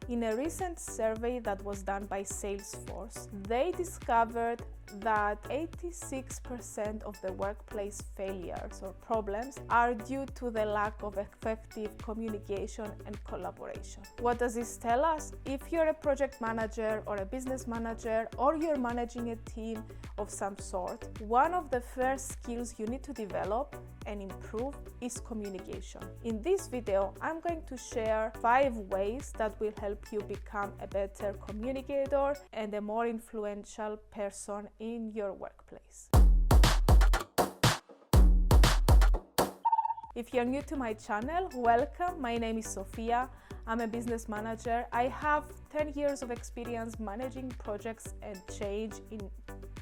In a recent survey that was done by Salesforce, they discovered that 86% of the workplace failures or problems are due to the lack of effective communication and collaboration. What does this tell us? If you're a project manager or a business manager, or you're managing a team of some sort, one of the first skills you need to develop and improve is communication. In this video, I'm going to share 5 ways that will help you become a better communicator and a more influential person in your workplace. If you're new to my channel, welcome. My name is Sophia. I'm a business manager. I have 10 years of experience managing projects and change in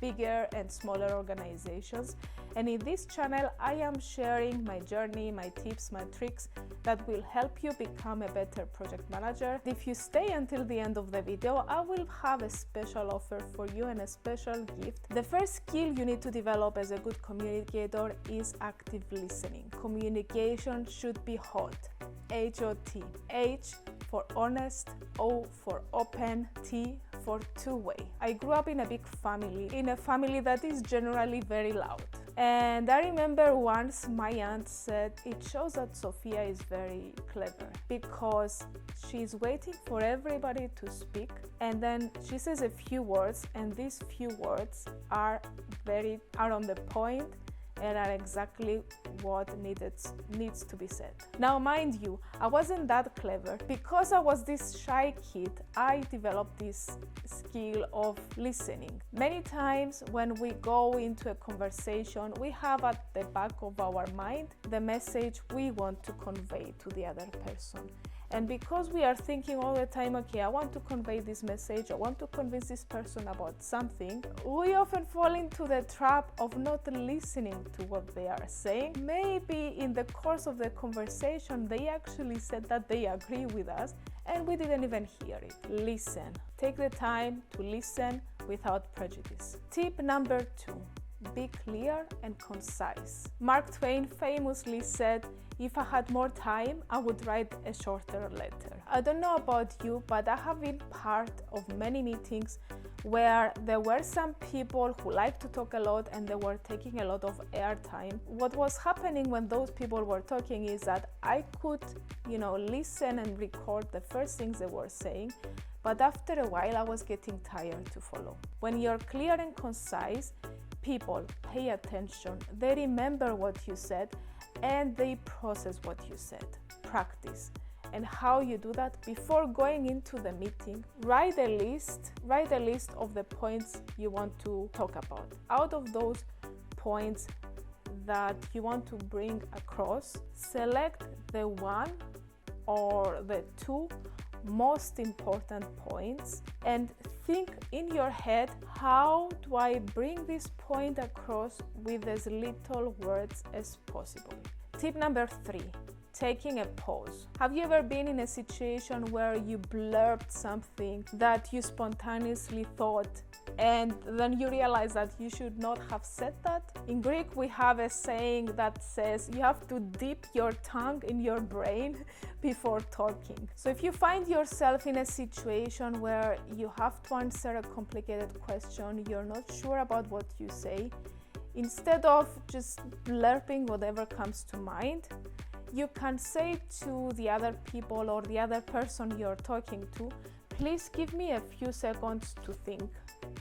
bigger and smaller organizations. And in this channel, I am sharing my journey, my tips, my tricks that will help you become a better project manager. If you stay until the end of the video, I will have a special offer for you and a special gift. The first skill you need to develop as a good communicator is active listening. Communication should be HOT. H-O-T. H for honest, O for open, T for two-way. I grew up in a big family, in a family that is generally very loud. And I remember once my aunt said, it shows that Sophia is very clever because she's waiting for everybody to speak, and then she says a few words, and these few words are on the point and are exactly what needs to be said. Now, mind you, I wasn't that clever. Because I was this shy kid, I developed this skill of listening. Many times when we go into a conversation, we have at the back of our mind the message we want to convey to the other person. And because we are thinking all the time, okay, I want to convey this message, I want to convince this person about something, we often fall into the trap of not listening to what they are saying. Maybe in the course of the conversation, they actually said that they agree with us, and we didn't even hear it. Listen. Take the time to listen without prejudice. Tip number 2. Be clear and concise. Mark Twain famously said, if I had more time, I would write a shorter letter. I don't know about you, but I have been part of many meetings where there were some people who like to talk a lot and they were taking a lot of airtime. What was happening when those people were talking is that I could, listen and record the first things they were saying, but after a while I was getting tired to follow. When you're clear and concise, people pay attention, they remember what you said, and they process what you said. Practice. And how you do that? Before going into the meeting, write a list of the points you want to talk about. Out of those points that you want to bring across, select the one or the 2 most important points and think in your head, how do I bring this point across with as little words as possible? Tip number 3, taking a pause. Have you ever been in a situation where you blurbed something that you spontaneously thought and then you realize that you should not have said that? In Greek, we have a saying that says you have to dip your tongue in your brain before talking. So if you find yourself in a situation where you have to answer a complicated question, you're not sure about what you say, instead of just blurping whatever comes to mind, you can say to the other people or the other person you're talking to, please give me a few seconds to think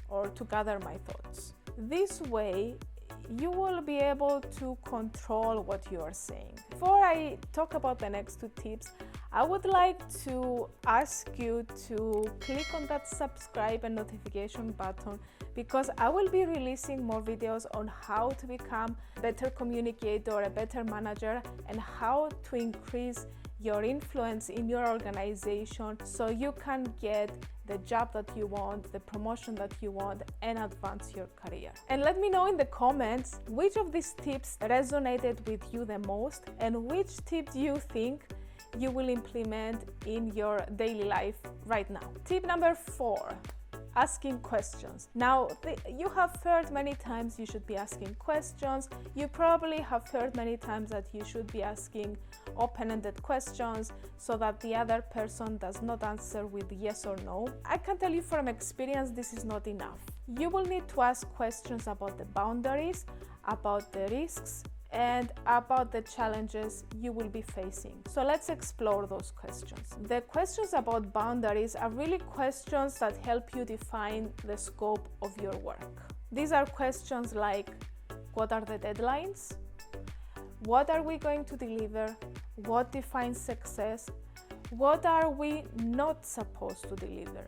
or to gather my thoughts. This way, you will be able to control what you are saying. Before I talk about the next 2 tips, I would like to ask you to click on that subscribe and notification button, because I will be releasing more videos on how to become a better communicator, a better manager, and how to increase your influence in your organization so you can get the job that you want, the promotion that you want, and advance your career. And let me know in the comments which of these tips resonated with you the most and which tip do you think you will implement in your daily life right now. Tip number 4, asking questions. Now, you have heard many times you should be asking questions. You probably have heard many times that you should be asking open-ended questions so that the other person does not answer with yes or no. I can tell you from experience, this is not enough. You will need to ask questions about the boundaries, about the risks, and about the challenges you will be facing. So let's explore those questions. The questions about boundaries are really questions that help you define the scope of your work. These are questions like, what are the deadlines? What are we going to deliver? What defines success? What are we not supposed to deliver?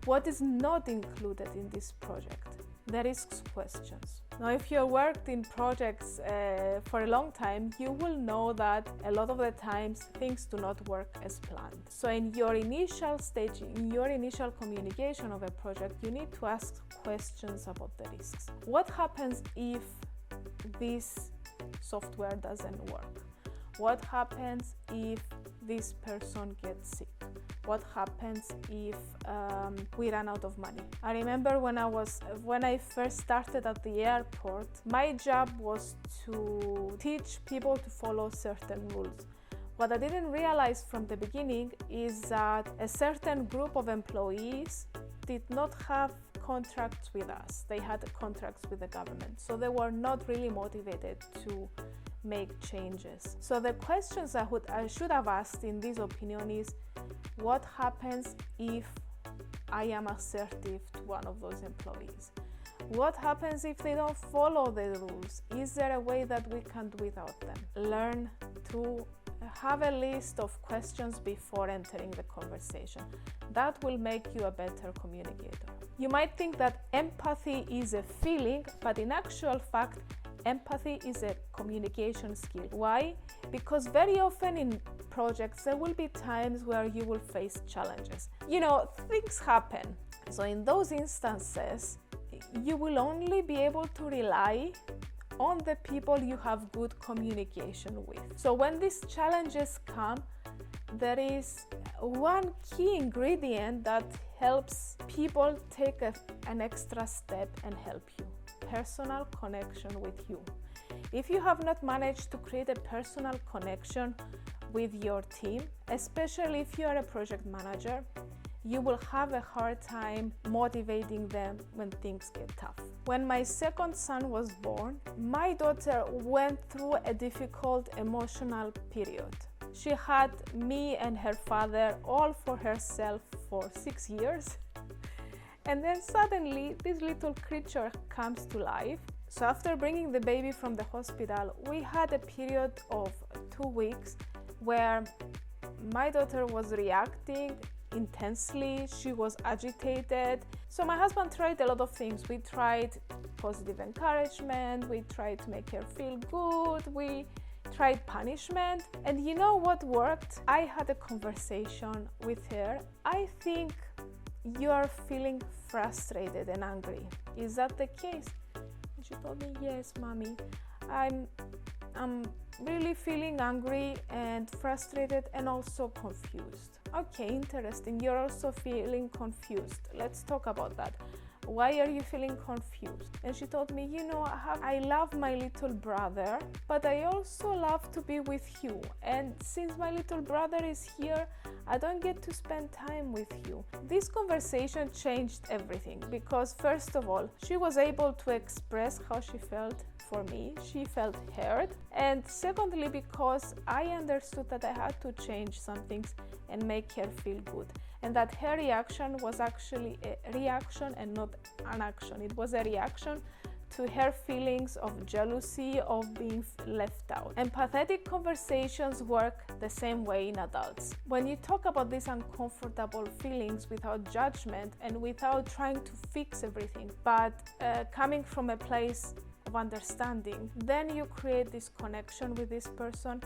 What is not included in this project? The risks questions. Now, if you worked in projects for a long time, you will know that a lot of the times things do not work as planned. So in your initial stage, in your initial communication of a project, you need to ask questions about the risks. What happens if this software doesn't work? What happens if this person gets sick? What happens if we run out of money? I remember when I first started at the airport, my job was to teach people to follow certain rules. What I didn't realize from the beginning is that a certain group of employees did not have contracts with us. They had contracts with the government, so they were not really motivated to make changes. So the questions I should have asked in this opinion is, what happens if I am assertive to one of those employees? What happens if they don't follow the rules? Is there a way that we can do without them? Learn to have a list of questions before entering the conversation. That will make you a better communicator. You might think that empathy is a feeling, but in actual fact, empathy is a communication skill. Why? Because very often in projects there will be times where you will face challenges. Things happen. So in those instances, you will only be able to rely on the people you have good communication with. So when these challenges come, there is one key ingredient that helps people take an extra step and help you. Personal connection with you. If you have not managed to create a personal connection with your team, especially if you are a project manager, you will have a hard time motivating them when things get tough. When my second son was born, my daughter went through a difficult emotional period. She had me and her father all for herself for 6 years. And then suddenly this little creature comes to life. So after bringing the baby from the hospital, we had a period of 2 weeks where my daughter was reacting intensely. She was agitated. So my husband tried a lot of things. We tried positive encouragement. We tried to make her feel good. We tried punishment. And you know what worked? I had a conversation with her. I think you are feeling frustrated and angry. Is that the case? And she told me, yes, mommy, I'm really feeling angry and frustrated and also confused. Okay, interesting. You're also feeling confused. Let's talk about that. Why are you feeling confused? And she told me, I love my little brother, but I also love to be with you. And since my little brother is here, I don't get to spend time with you. This conversation changed everything because, first of all, she was able to express how she felt for me. She felt heard. And secondly, because I understood that I had to change some things and make her feel good. And that her reaction was actually a reaction and not an action. It was a reaction to her feelings of jealousy, of being left out. Empathetic conversations work the same way in adults. When you talk about these uncomfortable feelings without judgment and without trying to fix everything, but coming from a place of understanding, then you create this connection with this person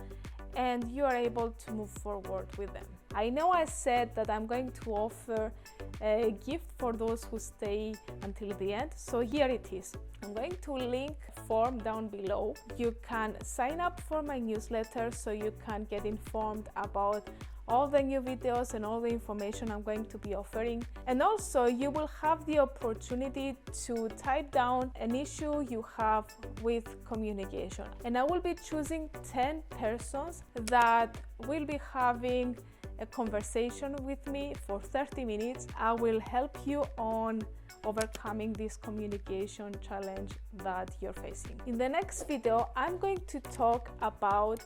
and you are able to move forward with them. I know I said that I'm going to offer a gift for those who stay until the end, so here it is. I'm going to link a form down below. You can sign up for my newsletter so you can get informed about all the new videos and all the information I'm going to be offering. And also you will have the opportunity to type down an issue you have with communication. And I will be choosing 10 persons that will be having a conversation with me for 30 minutes. I will help you on overcoming this communication challenge that you're facing. In the next video, I'm going to talk about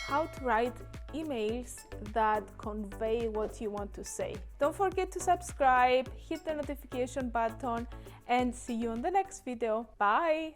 how to write emails that convey what you want to say. Don't forget to subscribe, hit the notification button, and see you on the next video. Bye!